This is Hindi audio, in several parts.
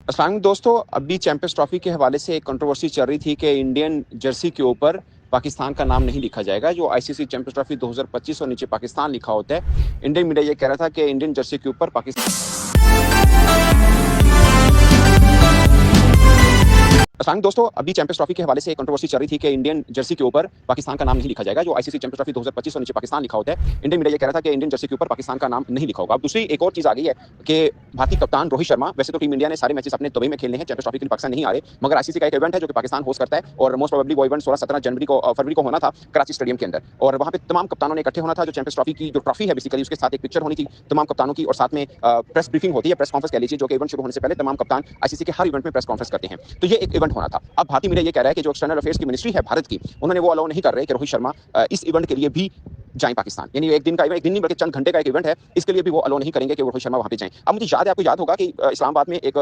अस्सलाम दोस्तों, अभी चैंपियंस ट्रॉफी के हवाले से एक कंट्रोवर्सी चल रही थी कि इंडियन जर्सी के ऊपर पाकिस्तान का नाम नहीं लिखा जाएगा। जो आईसीसी चैंपियंस ट्रॉफी 2025 और नीचे पाकिस्तान लिखा होता है। इंडियन मीडिया ये कह रहा था कि इंडियन जर्सी के ऊपर पाकिस्तान। अस्सलाम दोस्तों, अभी चैंपियंस ट्रॉफी के हवाले से एक कंट्रोवर्सी चल रही थी कि इंडियन जर्सी के ऊपर पाकिस्तान का नाम नहीं लिखा जाएगा। जो आईसीसी चैंपियंस ट्रॉफी 2025 और नीचे पाकिस्तान लिखा होता है। इंडियन मीडिया ये कह रहा था कि इंडियन जर्सी के ऊपर पाकिस्तान का नाम नहीं लिखा होगा। अब दूसरी एक और चीज आ गई है कि भारतीय कप्तान रोहित शर्मा, वैसे तो टीम इंडिया ने सारे मैचेस अपने दुबई में खेलने हैं, चैंपियंस ट्रॉफी के लिए पाकिस्तान नहीं आ रहे, मगर आईसीसी का एक इवेंट है जो कि पाकिस्तान होस्ट करता है और मोस्ट प्रोबेबली वो इवेंट 16-17 जनवरी को फरवरी को होना था कराची स्टेडियम के अंदर। और वहां पे तमाम कप्तानों ने इकट्ठे होना था। जो चैंपियंस ट्रॉफी की जो ट्रॉफी है बेसिकली उसके साथ एक पिक्चर होनी थी तमाम कप्तानों की, और साथ में प्रेस ब्रीफिंग होती है, प्रेस कॉन्फ्रेंस कह लीजिए, जो कि इवेंट शुरू होने से पहले तमाम कप्तान आईसीसी के हर इवेंट में प्रेस कॉन्फ्रेंस करते हैं। तो ये एक इवेंट होना था। अब भारतीय मीडिया ये कह रहा है कि जो एक्सटर्नल अफेयर्स की मिनिस्ट्री है भारत की, उन्होंने वो अलाउ नहीं कर रहे कि रोहित शर्मा इस इवेंट के लिए भी जाएं पाकिस्तान। यानी एक दिन का, एक दिन नहीं बल्कि चंद घंटे का एक इवेंट है, इसके लिए भी वो अलाउ नहीं करेंगे कि वो रोहित शर्मा वहां पे जाएं। अब मुझे याद है, आपको याद होगा कि इस्लामाबाद में एक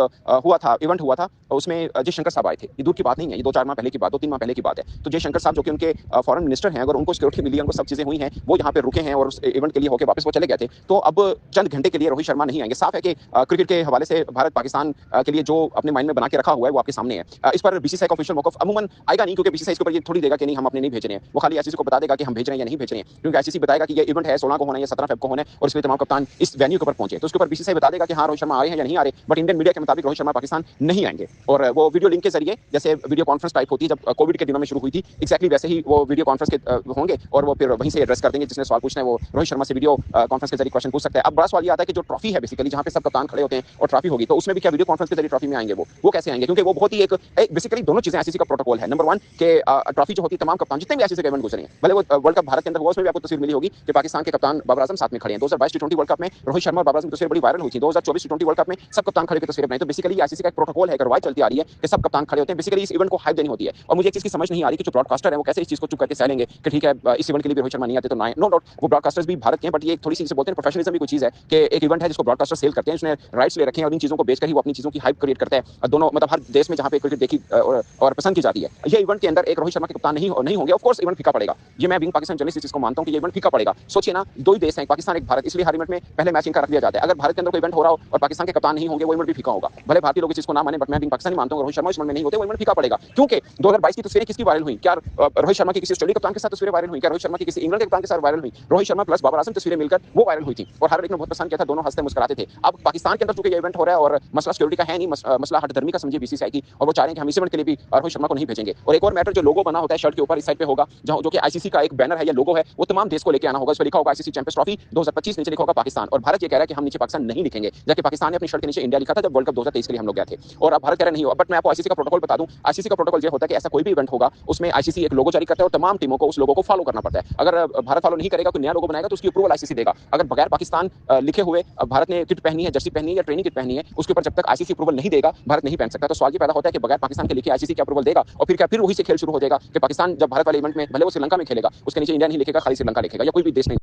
इवेंट हुआ था, उसमें जयशंकर साहब आए थे। ये दूर की बात नहीं है, ये 2-4 माह पहले की बात, 2-3 माह पहले की बात है। तो जयशंकर साहब जो कि उनके फॉरेन मिनिस्टर हैं, अगर उनको सिक्योरिटी मिली है, उनको सब चीजें हुई हैं, वो यहाँ पे रुके हैं और उस इवेंट के लिए होकर वापस वो चले गए थे। तो अब चंद घंटे के लिए रोहित शर्मा नहीं आएंगे। साफ है कि क्रिकेट के हवाले से भारत पाकिस्तान के लिए जो अपने माइंड में बना के रखा हुआ है वो आपके सामने है। इस पर बीसीसीआई का ऑफिशियल मौकफ अमूमन आएगा नहीं, क्योंकि बीसीसीआई इसके ऊपर ये थोड़ी देगा कि नहीं हम अपने नहीं भेज रहे हैं। वो खाली आईसीसी को बता देगा कि हम भेज रहे हैं या नहीं भेज रहे हैं, क्योंकि आईसीसी बताएगा कि ये इवेंट है 16 को होना है या 17 फेब को होना है और इसमें तमाम कप्तान इस वेन्यू के ऊपर पहुंचे। तो उसके ऊपर बीसीसीआई बता देगा कि हाँ रोहित शर्मा आ रहे हैं या नहीं आ रहे। बट इंडियन मीडिया के मुताबिक रोहित शर्मा पाकिस्तान नहीं आएंगे, और वो वीडियो लिंक के जरिए, जैसे वीडियो कॉन्फ्रेंस टाइप होती है जब कोविड के दिनों में शुरू हुई थी, एक्जैक्टली वैसे ही वो वीडियो कॉन्फ्रेंस के होंगे और वो फिर वहीं से एड्रेस कर देंगे। जिसने सवाल पूछना है वो रोहित शर्मा से वीडियो कॉन्फ्रेंस के जरिए क्वेश्चन पूछ सकता है। अब बड़ा सवाल ये आता है कि जो ट्रॉफी है बेसिकली जहां पे सब कप्तान खड़े होते हैं और ट्रॉफी होगी, तो उसमें भी क्या वीडियो कॉन्फ्रेंस के जरिए ट्रॉफी में आएंगे? वो कैसे आएंगे? क्योंकि वो बहुत ही एक बेसिकली दोनों चीजें आईसीसी का प्रोटोकॉल है। नंबर 1 के ट्रॉफी जो होती है, तमाम कप्तान जितने भी आईसीसी के इवेंट गुजरे हैं, भले वो वर्ल्ड कप भारत के अंदर हुआ, उसमें भी आपको तस्वीर मिली होगी कि पाकिस्तान के कप्तान बाबर आजम साथ में खड़े हैं। 2022 टी20 वर्ल्ड कप में रोहित शर्मा और बाबर आजम की तस्वीर बड़ी वायरल हुई थी। 2024 टी20 वर्ल्ड कप में सब कप्तान खड़े होकर तस्वीरें बनाई। तो बेसिकली आईसीसी का एक प्रोटोकॉल है, रवायत चलती आ रही है कि सब कप्तान खड़े होते हैं। बेसिकली इस इवेंट को हाइप देनी होती है। और मुझे एक चीज की समझ नहीं आ रही कि जो ब्रॉडकास्टर है वो कैसे इस चीज को चुप करके सह लेंगे कि ठीक है इस इवेंट के लिए भी रोहित शर्मा नहीं आते तो ना। नो डाउट वो ब्रॉडकास्टर्स भी भारत के हैं, बट ये थोड़ी सी जिसे बोलते हैं प्रोफेशनलिज्म भी कोई चीज है कि एक इवेंट है जिसको ब्रॉडकास्टर सेल करते हैं, उसने राइट्स ले रखे हैं और इन चीजों को बेचकर ही वो अपनी चीजों की हाइप क्रिएट करता है। दोनों मतलब हर देश में जहां पे क्रिकेट देखी और पसंद की जाती है, ये इवेंट के अंदर एक रोहित शर्मा के कप्तान नहीं होंगे, ऑफ कोर्स इवेंट फीका पड़ेगा। ये मैं बिंग पाकिस्तान जर्नलिस्ट इस चीज को मानता हूं कि ये इवेंट फीका पड़ेगा। सोचिए ना, दो ही देश हैं, पाकिस्तान एक भारत, इसलिए हर इवेंट में पहले मैच इनका रख दिया जाता है। अगर भारत के अंदर कोई इवेंट हो रहा हो और पाकिस्तान के कप्तान नहीं होंगे, वो इवेंट भी फीका होगा। भले भारतीय लोग इस चीज को ना माने, बट मैं बिंग पाकिस्तानी मानता हूं रोहित शर्मा इस इवेंट में नहीं होते, वो इवेंट फीका पड़ेगा। क्योंकि 2022 की तस्वीरें किसकी वायरल हुई? क्या रोहित शर्मा की किसी ऑस्ट्रेलिया कप्तान के साथ तस्वीरें वायरल हुई? क्या रोहित शर्मा की किसी इंग्लैंड के कप्तान के साथ वायरल हुई? रोहित शर्मा प्लस बाबर आजम तस्वीरें मिलकर वो वायरल हुई थी और हर एक ने बहुत पसंद किया था, दोनों हंसते मुस्कुराते थे। अब पाकिस्तान के अंदर चूंकि ये इवेंट हो रहा है और मसला सिक्योरिटी का है नहीं, मसला हठधर्मी का समझिए बीसीसीआई की, और वो चाह रहे हैं कि हम इस इवेंट के लिए भी रोहित शर्मा को नहीं भेजेंगे। और एक और मैटर, जो लोगो बना होता है शर्ट के ऊपर इस साइड पे होगा, जो कि आईसीसी का एक बैनर है या लोगो है, वो तमाम देश को लेकर आना होगा। इस पर लिखा होगा आईसीसी चैंपियंस ट्रॉफी 2025, नीचे लिखा होगा पाकिस्तान। और भारत ये कह रहा है कि हम नीचे पाकिस्तान नहीं लिखेंगे, जबकि पाकिस्तान ने अपनी शर्ट के नीचे इंडिया लिखा था जब वर्ल्ड कप 2023 के लिए हम लोग गए थे। और अब भारत कह रहा नहीं हो। बट मैं आपको आईसीसी का प्रोटोकॉल बता दूं, आईसीसी का प्रोटोकॉल ये होता है कि ऐसा कोई भी इवेंट होगा उसमें आईसीसी एक लोगो जारी करता है और तमाम टीमों को उस लोगो को फॉलो करना पड़ता है। अगर भारत फॉलो नहीं करेगा, कोई नया लोगो बनाएगा तो उसकी अप्रूवल आईसीसी देगा। अगर बगैर पाकिस्तान लिखे हुए भारत ने किट पहनी है, जर्सी पहनी है या ट्रेनिंग किट पहनी है, उसके ऊपर जब तक आईसीसी अप्रूवल नहीं देगा भारत नहीं पहन सकता। तो सवाल ये पैदा होता है कि बगैर पाकिस्तान के लिखे आईसीसी क्या अप्रूवल देगा? और फिर क्या फिर वही से खेल शुरू हो जाएगा कि पाकिस्तान जब भारत वाले इवेंट में, भले वो श्रीलंका में खेलेगा, उसके नीचे इंडिया नहीं लिखेगा, खाली श्रीलंका लिखेगा या कोई भी देश नहीं।